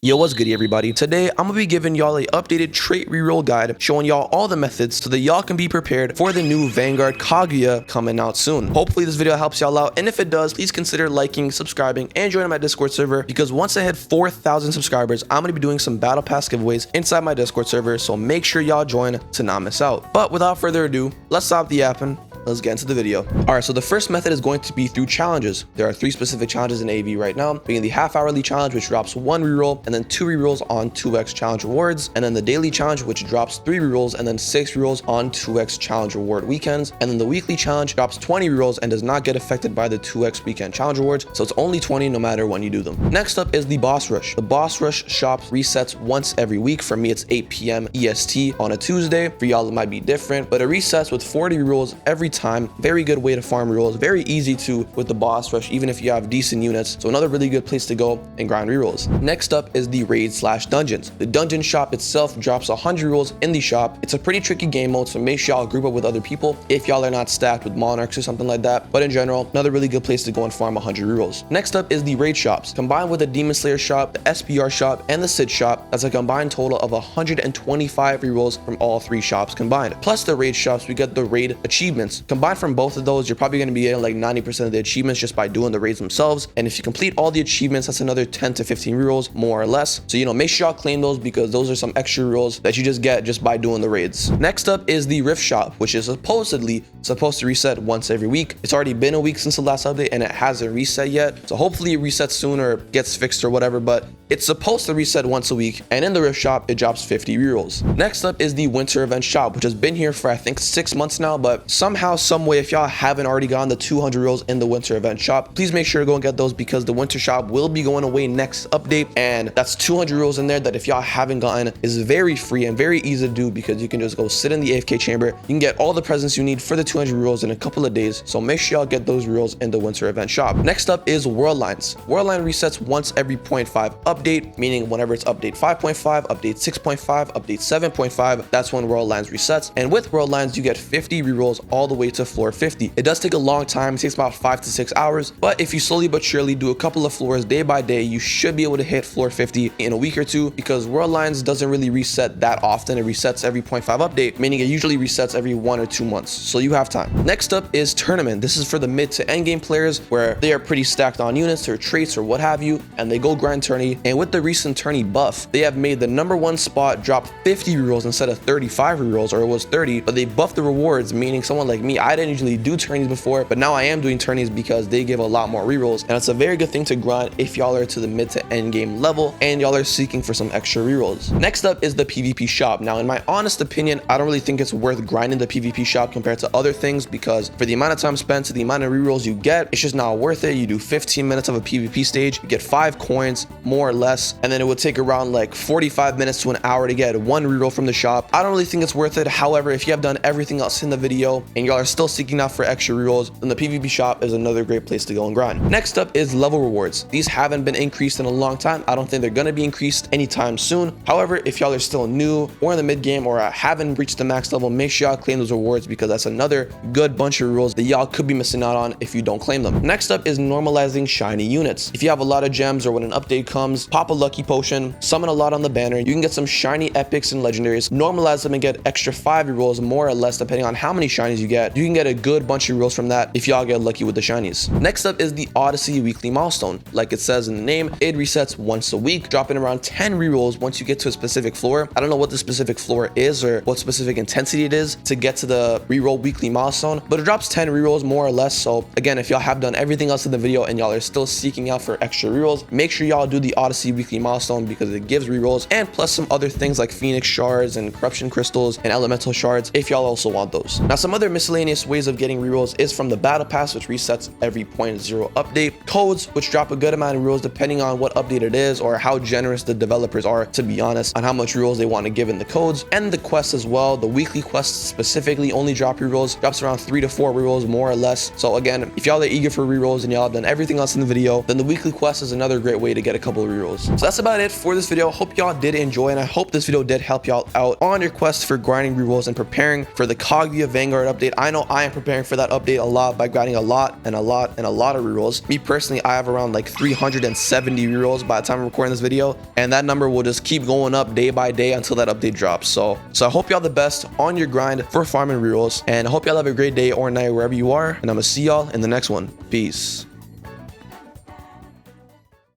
Yo, what's good everybody? Today, I'm gonna be giving y'all a updated trait reroll guide showing y'all all the methods so that y'all can be prepared for the new Vanguard Kaguya coming out soon. Hopefully this video helps y'all out, and if it does, please consider liking, subscribing, and joining my Discord server because once I hit 4,000 subscribers, I'm gonna be doing some battle pass giveaways inside my Discord server, so make sure y'all join to not miss out. But without further ado, let's stop the yapping. Let's get into the video. Alright, so the first method is going to be through challenges. There are 3 specific challenges in AV right now, being the half-hourly challenge, which drops 1 reroll, and then 2 rerolls on 2x challenge rewards, and then the daily challenge, which drops 3 rerolls and then 6 rerolls on 2x challenge reward weekends, and then the weekly challenge drops 20 rerolls and does not get affected by the 2x weekend challenge rewards, so it's only 20 no matter when you do them. Next up is the boss rush. The boss rush shop resets once every week. For me, it's 8 p.m. EST on a Tuesday. For y'all, it might be different, but it resets with 40 rerolls every time. Very good way to farm rerolls, very easy to with the boss rush, even if you have decent units. So another really good place to go and grind rerolls. Next up is the raid/dungeons. The dungeon shop itself drops 100 rerolls in the shop. It's a pretty tricky game mode, so make sure y'all group up with other people if y'all are not stacked with monarchs or something like that. But in general, another really good place to go and farm 100 rerolls. Next up is the raid shops. Combined with the Demon Slayer shop, the SPR shop, and the Sid shop, that's a combined total of 125 rerolls from all 3 shops combined. Plus the raid shops, we get the raid achievements. Combined from both of those, you're probably going to be getting like 90% of the achievements just by doing the raids themselves. And if you complete all the achievements, that's another 10 to 15 rerolls, more or less. So, make sure y'all claim those because those are some extra rerolls that you just get just by doing the raids. Next up is the Rift shop, which is supposedly supposed to reset once every week. It's already been a week since the last update and it hasn't reset yet. So hopefully it resets soon or gets fixed or whatever, but it's supposed to reset once a week, and in the Rift shop, it drops 50 rerolls. Next up is the Winter Event shop, which has been here for I think 6 months now, but somehow, some way, if y'all haven't already gotten the 200 rerolls in the Winter Event shop, please make sure to go and get those because the Winter shop will be going away next update, and that's 200 rerolls in there that if y'all haven't gotten is very free and very easy to do because you can just go sit in the AFK chamber. You can get all the presents you need for the 200 rerolls in a couple of days, so make sure y'all get those rerolls in the Winter Event shop. Next up is World Lines. World Line resets once every 0.5 update, meaning whenever it's update 5.5, update 6.5, update 7.5, that's when World Lines resets. And with World Lines, you get 50 rerolls all the way to floor 50. It does take a long time, it takes about 5 to 6 hours, but if you slowly but surely do a couple of floors day by day, you should be able to hit floor 50 in a week or two because World Lines doesn't really reset that often. It resets every 0.5 update, meaning it usually resets every 1 or 2 months, so you have time. Next up is Tournament. This is for the mid to end game players where they are pretty stacked on units or traits or what have you, and they go grind tourney. And with the recent tourney buff, they have made the #1 spot drop 50 rerolls instead of 35 rerolls, or it was 30, but they buffed the rewards, meaning someone like me, I didn't usually do tourneys before, but now I am doing tourneys because they give a lot more rerolls, and it's a very good thing to grind if y'all are to the mid to end game level and y'all are seeking for some extra rerolls. Next up is the PvP shop. Now, in my honest opinion, I don't really think it's worth grinding the PvP shop compared to other things because for the amount of time spent to the amount of rerolls you get, it's just not worth it. You do 15 minutes of a PvP stage, you get 5 coins, more or less, and then it would take around like 45 minutes to an hour to get 1 reroll from the shop. I don't really think it's worth it. However, if you have done everything else in the video and y'all are still seeking out for extra rerolls, then the PvP shop is another great place to go and grind. Next up is level rewards. These haven't been increased in a long time. I don't think they're going to be increased anytime soon. However, if y'all are still new or in the mid game or haven't reached the max level, make sure y'all claim those rewards because that's another good bunch of rerolls that y'all could be missing out on if you don't claim them. Next up is normalizing shiny units. If you have a lot of gems or when an update comes, pop a lucky potion, summon a lot on the banner, you can get some shiny epics and legendaries, normalize them and get extra 5 rerolls more or less depending on how many shinies you get. You can get a good bunch of rerolls from that if y'all get lucky with the shinies. Next up is the Odyssey weekly milestone. Like it says in the name, it resets once a week, dropping around 10 rerolls once you get to a specific floor. I don't know what the specific floor is or what specific intensity it is to get to the reroll weekly milestone, but it drops 10 rerolls more or less. So again, if y'all have done everything else in the video and y'all are still seeking out for extra rerolls, make sure y'all do the Odyssey weekly milestone because it gives rerolls and plus some other things like Phoenix shards and corruption crystals and elemental shards if y'all also want those. Now, some other miscellaneous ways of getting rerolls is from the battle pass, which resets every 0.0 update, codes, which drop a good amount of rerolls depending on what update it is or how generous the developers are, to be honest, on how much rerolls they want to give in the codes, and the quests as well. The weekly quests specifically only drop rerolls, drops around 3 to 4 rerolls more or less. So again, if y'all are eager for rerolls and y'all have done everything else in the video, then the weekly quest is another great way to get a couple of rerolls. So that's about it for this video. Hope y'all did enjoy, and I hope this video did help y'all out on your quest for grinding rerolls and preparing for the Kaguya Vanguard update. I know I am preparing for that update a lot by grinding a lot and a lot and a lot of rerolls. Me personally, I have around like 370 rerolls by the time I'm recording this video, and that number will just keep going up day by day until that update drops. So I hope y'all the best on your grind for farming rerolls, and I hope y'all have a great day or night wherever you are, and I'm gonna see y'all in the next one. Peace.